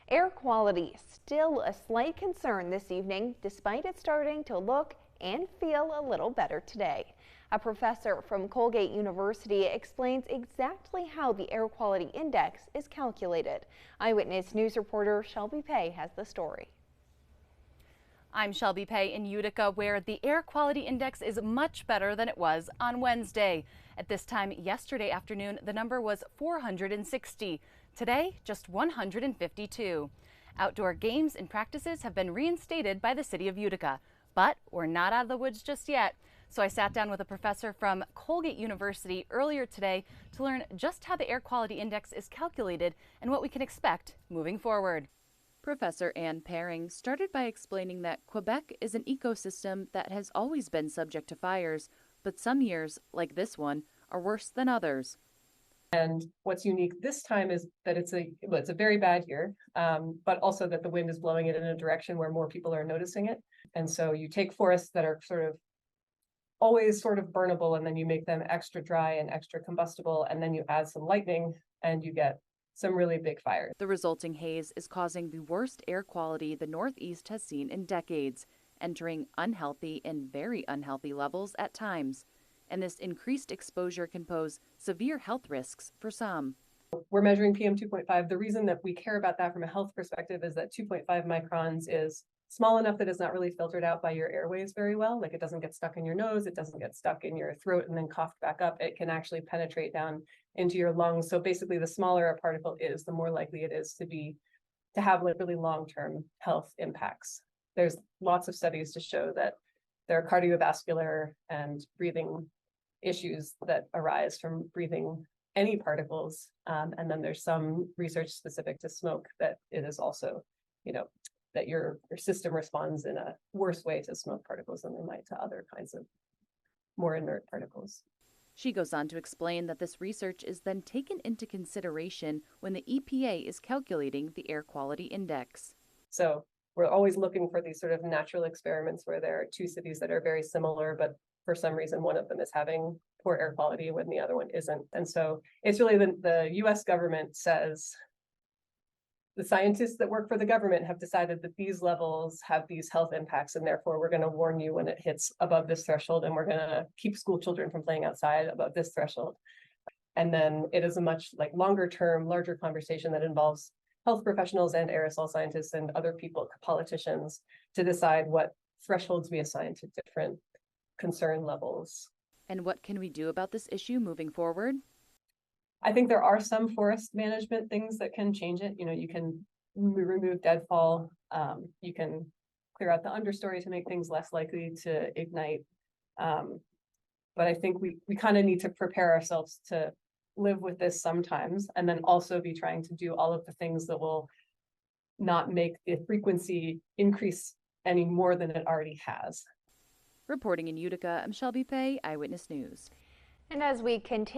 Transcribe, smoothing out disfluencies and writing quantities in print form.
Air quality still a slight concern this evening, despite it starting to look and feel a little better today. A professor from Colgate University explains exactly how the air quality index is calculated. Eyewitness News reporter Shelby Pay has the story. I'm Shelby Pay in Utica, where the air quality index is much better than it was on Wednesday. At this time yesterday afternoon, the number was 460. Today, just 152. Outdoor games and practices have been reinstated by the city of Utica, but we're not out of the woods just yet. So I sat down with a professor from Colgate University earlier today to learn just how the air quality index is calculated and what we can expect moving forward. Professor Ann Paring started by explaining that Quebec is an ecosystem that has always been subject to fires, but some years, like this one, are worse than others. And what's unique this time is that it's a very bad year, but also that the wind is blowing it in a direction where more people are noticing it. And so you take forests that are always burnable, and then you make them extra dry and extra combustible, and then you add some lightning and you get some really big fires. The resulting haze is causing the worst air quality the Northeast has seen in decades, entering unhealthy and very unhealthy levels at times. And this increased exposure can pose severe health risks for some. We're measuring PM 2.5. The reason that we care about that from a health perspective is that 2.5 microns is small enough that it's not really filtered out by your airways very well. Like, it doesn't get stuck in your nose, it doesn't get stuck in your throat and then coughed back up. It can actually penetrate down into your lungs. So basically, the smaller a particle is, the more likely it is to have really long-term health impacts. There's lots of studies to show that there are cardiovascular and breathing issues that arise from breathing any particles. And then there's some research specific to smoke that it is also, that your system responds in a worse way to smoke particles than they might to other kinds of more inert particles. She goes on to explain that this research is then taken into consideration when the EPA is calculating the air quality index. So we're always looking for these natural experiments where there are two cities that are very similar, but for some reason one of them is having poor air quality when the other one isn't. And so it's really the US government says, the scientists that work for the government have decided that these levels have these health impacts, and therefore we're going to warn you when it hits above this threshold, and we're going to keep school children from playing outside above this threshold. And then it is a much longer term, larger conversation that involves health professionals and aerosol scientists and other people, politicians, to decide what thresholds we assign to different concern levels. And what can we do about this issue moving forward? I think there are some forest management things that can change it. You can remove deadfall. You can clear out the understory to make things less likely to ignite. But I think we kind of need to prepare ourselves to live with this sometimes, and then also be trying to do all of the things that will not make the frequency increase any more than it already has. Reporting in Utica, I'm Shelby Pay, Eyewitness News. And as we continue